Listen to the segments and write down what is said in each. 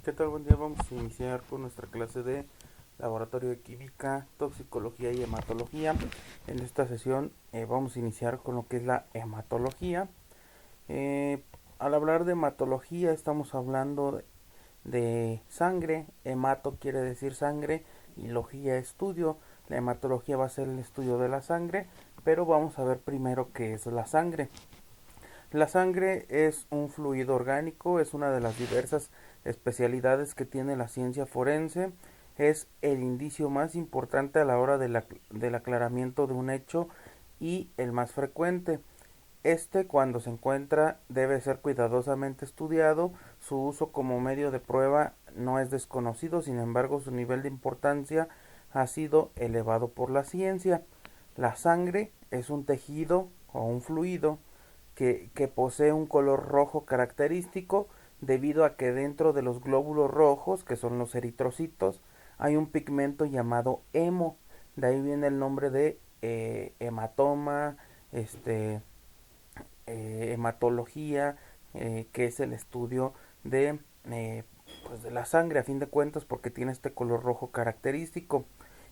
¿Qué tal? Buen día. Vamos a iniciar con nuestra clase de laboratorio de química, toxicología y hematología. En esta sesión vamos a iniciar con lo que es la hematología. Eh, Al hablar de hematología estamos hablando de sangre. Hemato quiere decir sangre y logía estudio. La hematología va a ser el estudio de la sangre, pero vamos a ver primero qué es la sangre. La sangre es un fluido orgánico, es una de las diversas especialidades que tiene la ciencia forense, es el indicio más importante a la hora del aclaramiento de un hecho y el más frecuente. Este, cuando se encuentra, debe ser cuidadosamente estudiado. Su uso como medio de prueba no es desconocido, sin embargo, su nivel de importancia ha sido elevado por la ciencia. La sangre es un tejido o un fluido que posee un color rojo característico debido a que dentro de los glóbulos rojos, que son los eritrocitos, hay un pigmento llamado hemo. De ahí viene el nombre de hematoma, este, hematología, que es el estudio de, pues de la sangre a fin de cuentas porque tiene este color rojo característico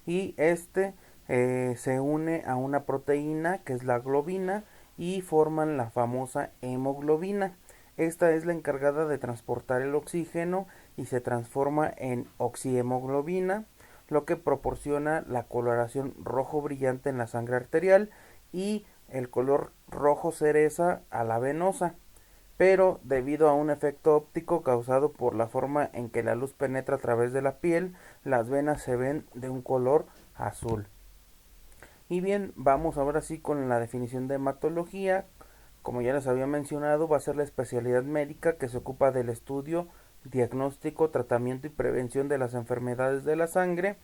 y este se une a una proteína que es la globina y forman la famosa hemoglobina. Esta es la encargada de transportar el oxígeno y se transforma en oxihemoglobina, lo que proporciona la coloración rojo brillante en la sangre arterial y el color rojo cereza a la venosa, pero debido a un efecto óptico causado por la forma en que la luz penetra a través de la piel, las venas se ven de un color azul. Y bien, vamos ahora sí con la definición de hematología. Como ya les había mencionado, va a ser la especialidad médica que se ocupa del estudio, diagnóstico, tratamiento y prevención de las enfermedades de la sangre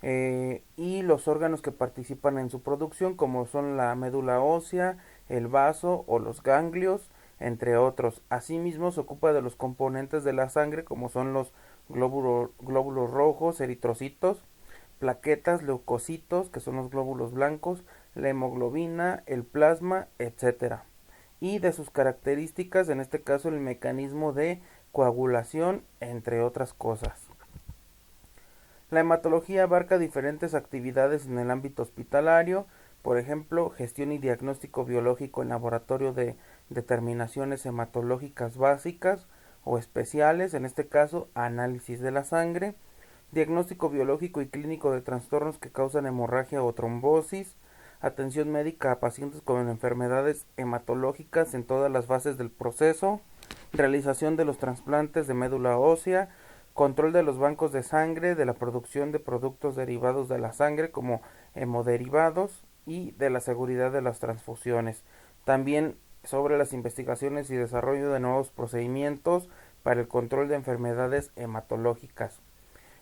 y los órganos que participan en su producción, como son la médula ósea, el vaso o los ganglios, entre otros. Asimismo, se ocupa de los componentes de la sangre, como son los glóbulos rojos, eritrocitos, plaquetas, leucocitos, que son los glóbulos blancos, la hemoglobina, el plasma, etcétera. Y de sus características, en este caso el mecanismo de coagulación, entre otras cosas. La hematología abarca diferentes actividades en el ámbito hospitalario, por ejemplo, gestión y diagnóstico biológico en laboratorio de determinaciones hematológicas básicas o especiales, en este caso análisis de la sangre, diagnóstico biológico y clínico de trastornos que causan hemorragia o trombosis, atención médica a pacientes con enfermedades hematológicas en todas las fases del proceso, realización de los trasplantes de médula ósea, control de los bancos de sangre, de la producción de productos derivados de la sangre como hemoderivados y de la seguridad de las transfusiones. También sobre las investigaciones y desarrollo de nuevos procedimientos para el control de enfermedades hematológicas.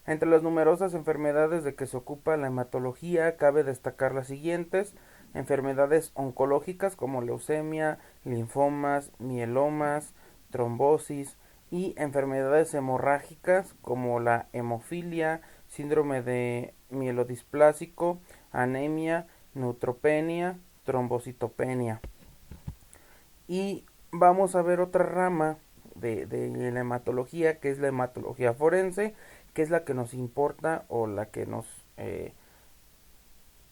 Entre las numerosas enfermedades de que se ocupa la hematología cabe destacar las siguientes: enfermedades oncológicas como leucemia, linfomas, mielomas, trombosis y enfermedades hemorrágicas como la hemofilia, síndrome de mielodisplásico, anemia, neutropenia, trombocitopenia. Y vamos a ver otra rama de la hematología, que es la hematología forense, que es la que nos importa o la que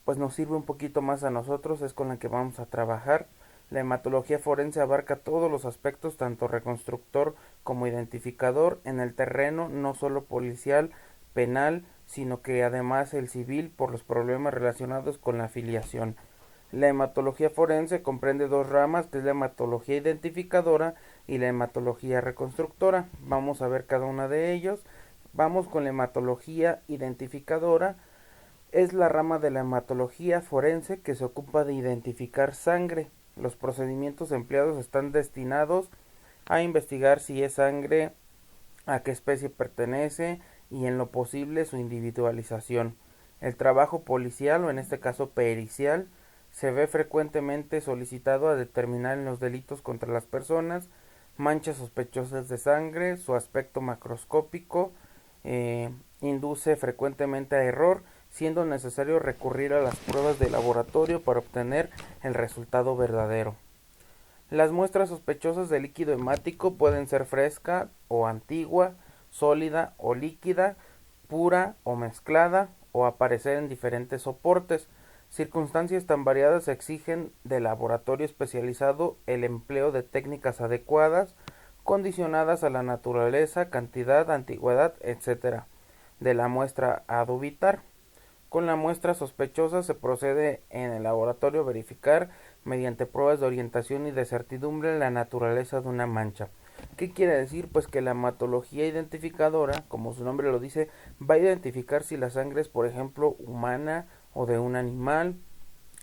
pues nos sirve un poquito más a nosotros, es con la que vamos a trabajar. La hematología forense abarca todos los aspectos, tanto reconstructor como identificador, en el terreno no solo policial, penal, sino que además el civil por los problemas relacionados con la afiliación. La hematología forense comprende dos ramas, que es la hematología identificadora y la hematología reconstructora. Vamos a ver cada una de ellos. Vamos con la hematología identificadora. Es la rama de la hematología forense que se ocupa de identificar sangre. Los procedimientos empleados están destinados a investigar si es sangre, a qué especie pertenece y en lo posible su individualización. El trabajo policial o en este caso pericial se ve frecuentemente solicitado a determinar en los delitos contra las personas manchas sospechosas de sangre, su aspecto macroscópico induce frecuentemente a error, siendo necesario recurrir a las pruebas de laboratorio para obtener el resultado verdadero. Las muestras sospechosas de líquido hemático pueden ser fresca o antigua, sólida o líquida, pura o mezclada, o aparecer en diferentes soportes. Circunstancias tan variadas exigen del laboratorio especializado el empleo de técnicas adecuadas, condicionadas a la naturaleza, cantidad, antigüedad, etc. de la muestra a dubitar. Con la muestra sospechosa se procede en el laboratorio a verificar mediante pruebas de orientación y de certidumbre la naturaleza de una mancha. ¿Qué quiere decir? Pues que la hematología identificadora, como su nombre lo dice, va a identificar si la sangre es, por ejemplo, humana o de un animal,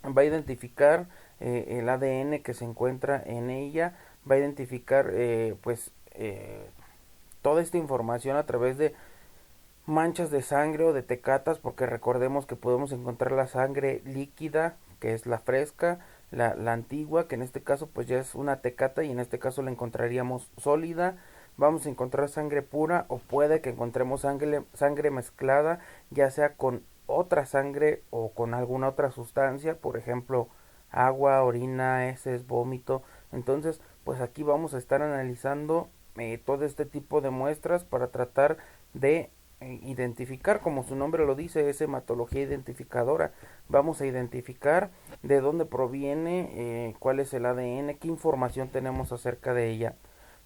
va a identificar el ADN que se encuentra en ella, va a identificar toda esta información a través de manchas de sangre o de tecatas, porque recordemos que podemos encontrar la sangre líquida, que es la fresca, la antigua, que en este caso pues ya es una tecata y en este caso la encontraríamos sólida. Vamos a encontrar sangre pura o puede que encontremos sangre mezclada, ya sea con otra sangre o con alguna otra sustancia, por ejemplo agua, orina, heces, vómito. Entonces pues aquí vamos a estar analizando todo este tipo de muestras para tratar de identificar, como su nombre lo dice, es hematología identificadora. Vamos a identificar de dónde proviene, cuál es el ADN, qué información tenemos acerca de ella.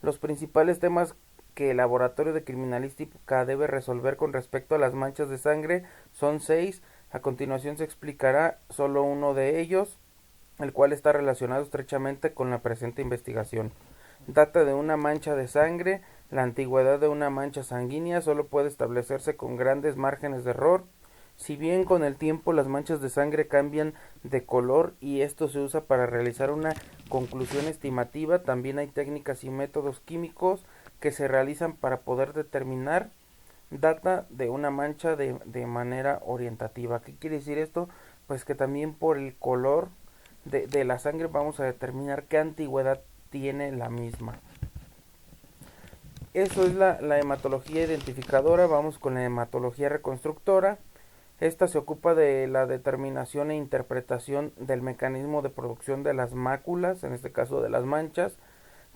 Los principales temas que el laboratorio de criminalística debe resolver con respecto a las manchas de sangre son 6. A continuación se explicará solo uno de ellos, el cual está relacionado estrechamente con la presente investigación. Data de una mancha de sangre. La antigüedad de una mancha sanguínea solo puede establecerse con grandes márgenes de error. Si bien con el tiempo las manchas de sangre cambian de color y esto se usa para realizar una conclusión estimativa, también hay técnicas y métodos químicos que se realizan para poder determinar data de una mancha de manera orientativa. ¿Qué quiere decir esto? Pues que también por el color de la sangre vamos a determinar qué antigüedad tiene la misma. Eso es la hematología identificadora. Vamos con la hematología reconstructora. Esta se ocupa de la determinación e interpretación del mecanismo de producción de las máculas, en este caso de las manchas.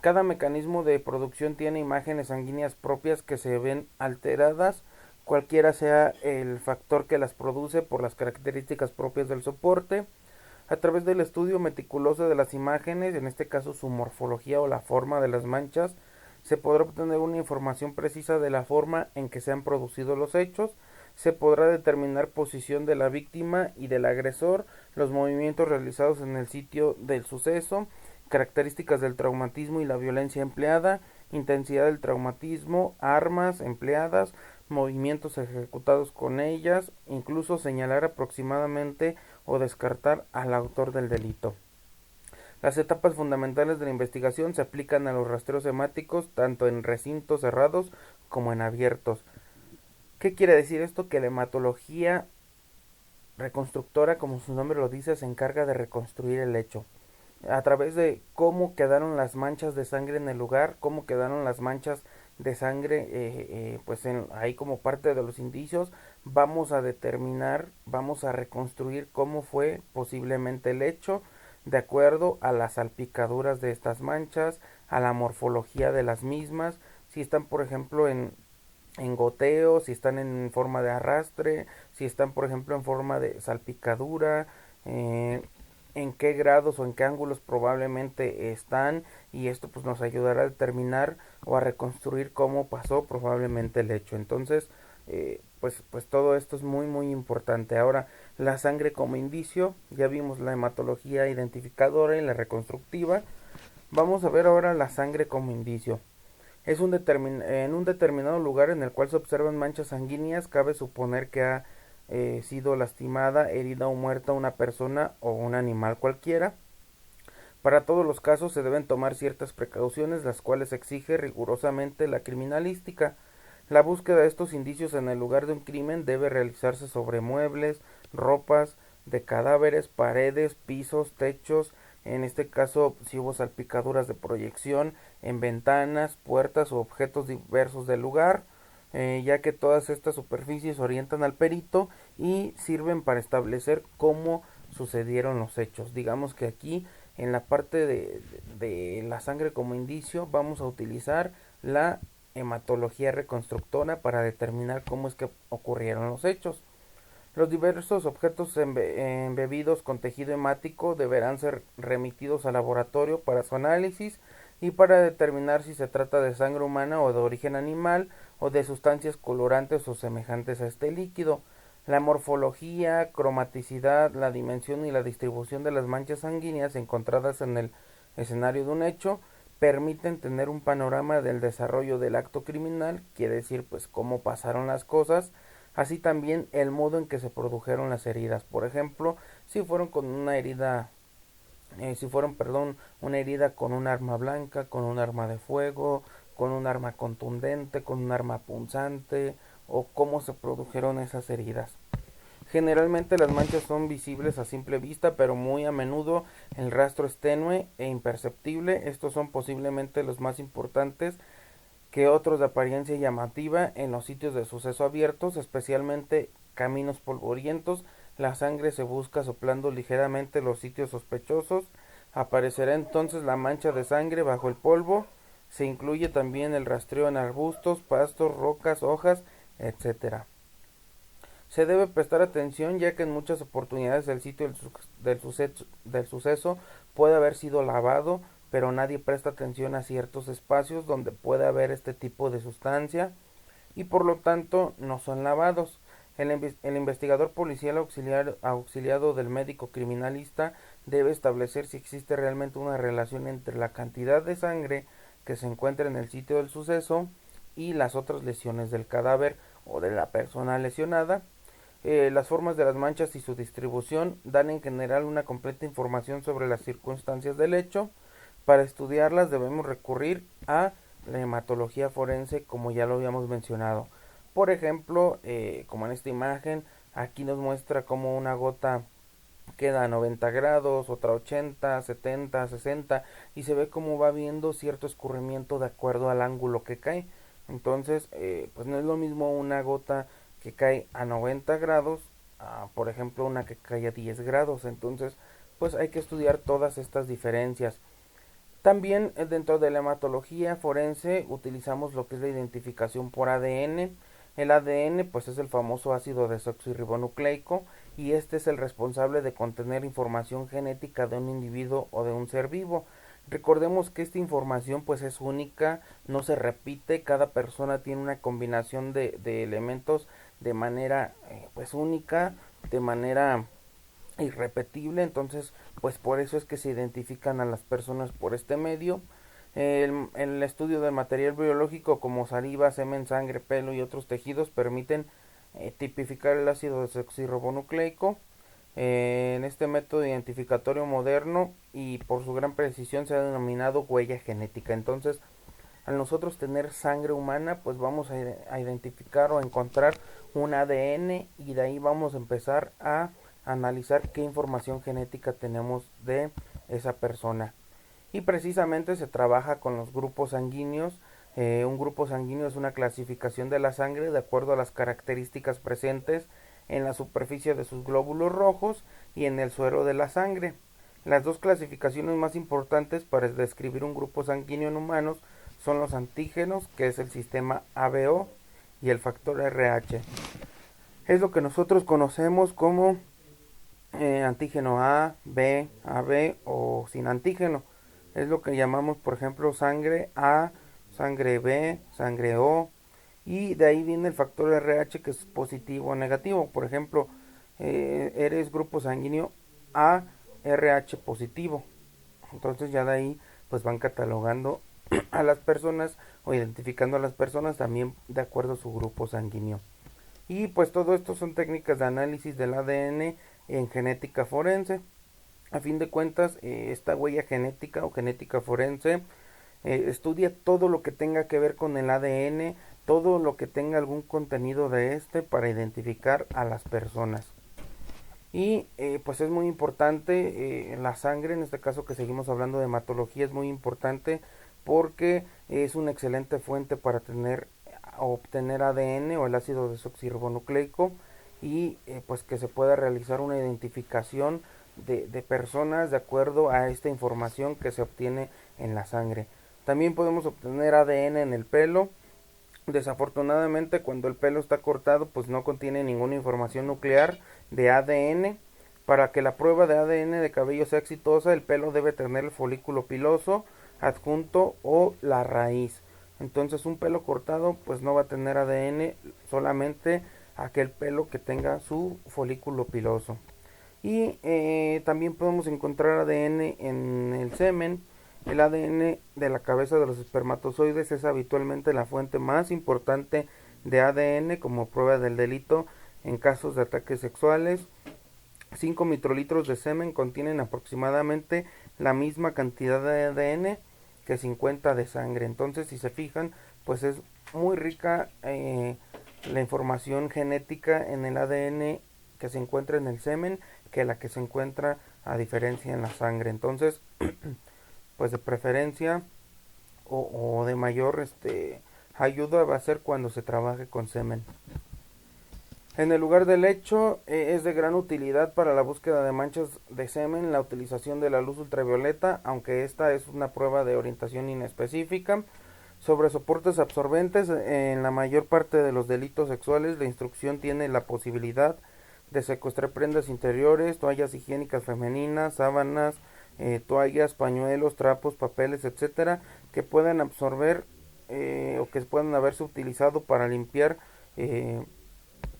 Cada mecanismo de producción tiene imágenes sanguíneas propias que se ven alteradas, cualquiera sea el factor que las produce por las características propias del soporte. A través del estudio meticuloso de las imágenes, en este caso su morfología o la forma de las manchas, se podrá obtener una información precisa de la forma en que se han producido los hechos, se podrá determinar posición de la víctima y del agresor, los movimientos realizados en el sitio del suceso, características del traumatismo y la violencia empleada, intensidad del traumatismo, armas empleadas, movimientos ejecutados con ellas, incluso señalar aproximadamente o descartar al autor del delito. Las etapas fundamentales de la investigación se aplican a los rastreos hemáticos tanto en recintos cerrados como en abiertos. ¿Qué quiere decir esto? Que la hematología reconstructora, como su nombre lo dice, se encarga de reconstruir el hecho. A través de cómo quedaron las manchas de sangre en el lugar, cómo quedaron las manchas de sangre, ahí como parte de los indicios, vamos a determinar, vamos a reconstruir cómo fue posiblemente el hecho, de acuerdo a las salpicaduras de estas manchas, a la morfología de las mismas, si están por ejemplo en goteo, si están en forma de arrastre, si están por ejemplo en forma de salpicadura, en qué grados o en qué ángulos probablemente están, y esto pues nos ayudará a determinar o a reconstruir cómo pasó probablemente el hecho. Entonces pues todo esto es muy importante. Ahora, la sangre como indicio, ya vimos la hematología identificadora y la reconstructiva. Vamos a ver ahora la sangre como indicio. Es en un determinado lugar en el cual se observan manchas sanguíneas, cabe suponer que ha sido lastimada, herida o muerta una persona o un animal cualquiera. Para todos los casos se deben tomar ciertas precauciones, las cuales exige rigurosamente la criminalística. La búsqueda de estos indicios en el lugar de un crimen debe realizarse sobre muebles, ropas de cadáveres, paredes, pisos, techos, en este caso si hubo salpicaduras de proyección en ventanas, puertas o objetos diversos del lugar, ya que todas estas superficies orientan al perito y sirven para establecer cómo sucedieron los hechos. Digamos que aquí en la parte de la sangre como indicio vamos a utilizar la hematología reconstructora para determinar cómo es que ocurrieron los hechos. Los diversos objetos embebidos con tejido hemático deberán ser remitidos al laboratorio para su análisis y para determinar si se trata de sangre humana o de origen animal o de sustancias colorantes o semejantes a este líquido. La morfología, cromaticidad, la dimensión y la distribución de las manchas sanguíneas encontradas en el escenario de un hecho permiten tener un panorama del desarrollo del acto criminal, quiere decir pues cómo pasaron las cosas, así también el modo en que se produjeron las heridas. Por ejemplo, si fueron con una herida, si fueron, perdón, una herida con un arma blanca, con un arma de fuego, con un arma contundente, con un arma punzante, o cómo se produjeron esas heridas. Generalmente las manchas son visibles a simple vista, pero muy a menudo el rastro es tenue e imperceptible. Estos son posiblemente los más importantes que otros de apariencia llamativa en los sitios de suceso abiertos, especialmente caminos polvorientos. La sangre se busca soplando ligeramente los sitios sospechosos. Aparecerá entonces la mancha de sangre bajo el polvo. Se incluye también el rastreo en arbustos, pastos, rocas, hojas, etcétera. Se debe prestar atención ya que en muchas oportunidades el sitio del suceso puede haber sido lavado, pero nadie presta atención a ciertos espacios donde puede haber este tipo de sustancia y por lo tanto no son lavados. El investigador policial auxiliado del médico criminalista debe establecer si existe realmente una relación entre la cantidad de sangre que se encuentra en el sitio del suceso y las otras lesiones del cadáver o de la persona lesionada. Las formas de las manchas y su distribución dan en general una completa información sobre las circunstancias del hecho. Para estudiarlas debemos recurrir a la hematología forense, como ya lo habíamos mencionado. Por ejemplo, como en esta imagen, aquí nos muestra cómo una gota queda a 90 grados, otra 80, 70, 60 y se ve cómo va viendo cierto escurrimiento de acuerdo al ángulo que cae. Entonces, pues no es lo mismo una gota que cae a 90 grados, por ejemplo una que cae a 10 grados. Entonces, pues hay que estudiar todas estas diferencias. También dentro de la hematología forense utilizamos lo que es la identificación por ADN. El ADN pues es el famoso ácido desoxirribonucleico y este es el responsable de contener información genética de un individuo o de un ser vivo. Recordemos que esta información pues es única, no se repite, cada persona tiene una combinación de elementos de manera pues única, de manera irrepetible, entonces pues por eso es que se identifican a las personas por este medio. El estudio del material biológico como saliva, semen, sangre, pelo y otros tejidos permiten tipificar el ácido desoxirribonucleico. En este método identificatorio moderno y por su gran precisión se ha denominado huella genética. Entonces, al nosotros tener sangre humana, pues vamos a identificar o encontrar un ADN y de ahí vamos a empezar a analizar qué información genética tenemos de esa persona. Y precisamente se trabaja con los grupos sanguíneos. Un grupo sanguíneo es una clasificación de la sangre de acuerdo a las características presentes en la superficie de sus glóbulos rojos y en el suero de la sangre. Las dos clasificaciones más importantes para describir un grupo sanguíneo en humanos son los antígenos, que es el sistema ABO, y el factor RH. Es lo que nosotros conocemos como antígeno A, B, AB o sin antígeno. Es lo que llamamos, por ejemplo, sangre A, sangre B, sangre O. Y de ahí viene el factor RH que es positivo o negativo. Por ejemplo, eres grupo sanguíneo A, RH positivo. Entonces ya de ahí pues van catalogando a las personas o identificando a las personas también de acuerdo a su grupo sanguíneo. Y pues todo esto son técnicas de análisis del ADN en genética forense. A fin de cuentas, esta huella genética o genética forense estudia todo lo que tenga que ver con el ADN, todo lo que tenga algún contenido de este para identificar a las personas. Y pues es muy importante la sangre, en este caso que seguimos hablando de hematología, es muy importante porque es una excelente fuente para obtener ADN o el ácido desoxirribonucleico y pues que se pueda realizar una identificación de personas de acuerdo a esta información que se obtiene en la sangre. También podemos obtener ADN en el pelo Desafortunadamente, cuando el pelo está cortado, pues no contiene ninguna información nuclear de ADN. Para que la prueba de ADN de cabello sea exitosa, el pelo debe tener el folículo piloso adjunto o la raíz. Entonces un pelo cortado pues no va a tener ADN, solamente aquel pelo que tenga su folículo piloso. Y también podemos encontrar ADN en el semen. El ADN de la cabeza de los espermatozoides es habitualmente la fuente más importante de ADN como prueba del delito en casos de ataques sexuales. 5 microlitros de semen contienen aproximadamente la misma cantidad de ADN que 50 de sangre. Entonces, si se fijan, pues es muy rica la información genética en el ADN que se encuentra en el semen que la que se encuentra a diferencia en la sangre. Entonces, pues de preferencia o de mayor ayuda va a ser cuando se trabaje con semen. En el lugar del hecho, es de gran utilidad para la búsqueda de manchas de semen la utilización de la luz ultravioleta, aunque esta es una prueba de orientación inespecífica. Sobre soportes absorbentes, en la mayor parte de los delitos sexuales, la instrucción tiene la posibilidad de secuestrar prendas interiores, toallas higiénicas femeninas, sábanas, toallas, pañuelos, trapos, papeles, etcétera, que puedan absorber o que puedan haberse utilizado para limpiar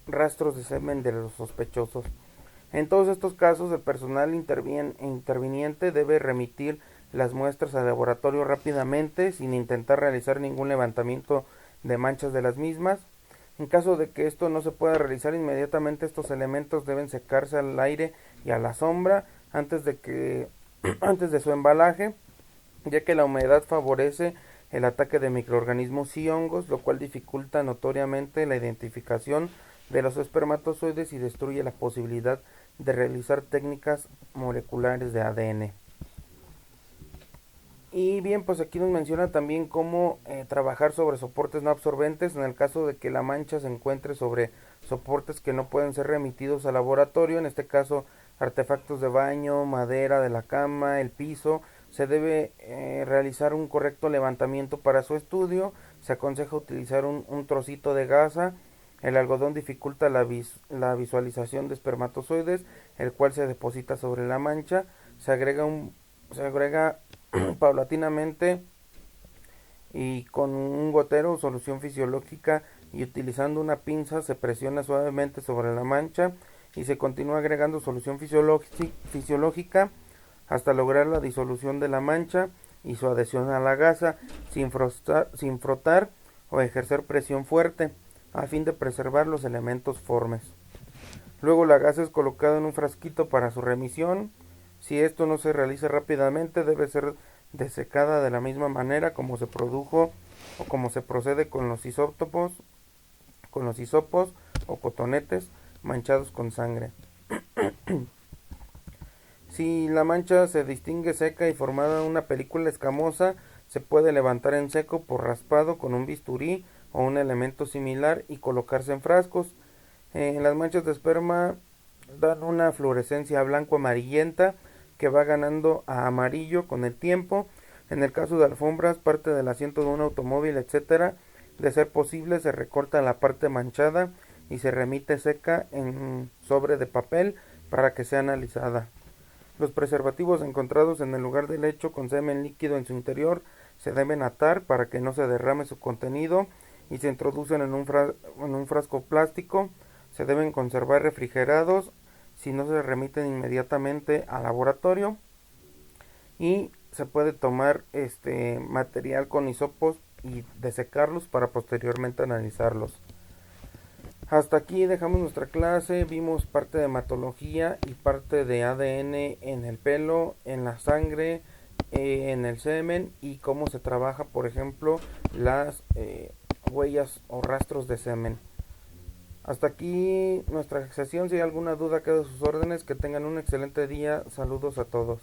rastros de semen de los sospechosos. En todos estos casos, el personal interviniente debe remitir las muestras al laboratorio rápidamente, sin intentar realizar ningún levantamiento de manchas de las mismas. En caso de que esto no se pueda realizar inmediatamente, estos elementos deben secarse al aire y a la sombra antes de su embalaje, ya que la humedad favorece el ataque de microorganismos y hongos, lo cual dificulta notoriamente la identificación de los espermatozoides y destruye la posibilidad de realizar técnicas moleculares de ADN. Y bien, pues aquí nos menciona también cómo trabajar sobre soportes no absorbentes en el caso de que la mancha se encuentre sobre soportes que no pueden ser remitidos al laboratorio, en este caso artefactos de baño, madera de la cama, el piso. Se debe realizar un correcto levantamiento para su estudio. Se aconseja utilizar un trocito de gasa. El algodón dificulta la visualización de espermatozoides, el cual se deposita sobre la mancha. Se agrega paulatinamente y con un gotero o solución fisiológica, y utilizando una pinza se presiona suavemente sobre la mancha y se continúa agregando solución fisiológica hasta lograr la disolución de la mancha y su adhesión a la gasa sin frotar o ejercer presión fuerte a fin de preservar los elementos formes. Luego la gasa es colocada en un frasquito para su remisión. Si esto no se realiza rápidamente, debe ser desecada de la misma manera como se produjo o como se procede con los hisopos o cotonetes manchados con sangre. Si la mancha se distingue seca y formada una película escamosa, se puede levantar en seco por raspado con un bisturí o un elemento similar y colocarse en frascos. Las manchas de esperma dan una fluorescencia blanco-amarillenta que va ganando a amarillo con el tiempo. En el caso de alfombras, parte del asiento de un automóvil, etcétera, de ser posible se recorta la parte manchada y se remite seca en sobre de papel para que sea analizada. Los preservativos encontrados en el lugar del hecho con semen líquido en su interior se deben atar para que no se derrame su contenido y se introducen en un frasco plástico. Se deben conservar refrigerados si no se remiten inmediatamente al laboratorio, y se puede tomar material con hisopos y desecarlos para posteriormente analizarlos. Hasta aquí dejamos nuestra clase. Vimos parte de hematología y parte de ADN en el pelo, en la sangre, en el semen, y cómo se trabaja, por ejemplo, las huellas o rastros de semen. Hasta aquí nuestra sesión. Si hay alguna duda, quedo a sus órdenes. Que tengan un excelente día. Saludos a todos.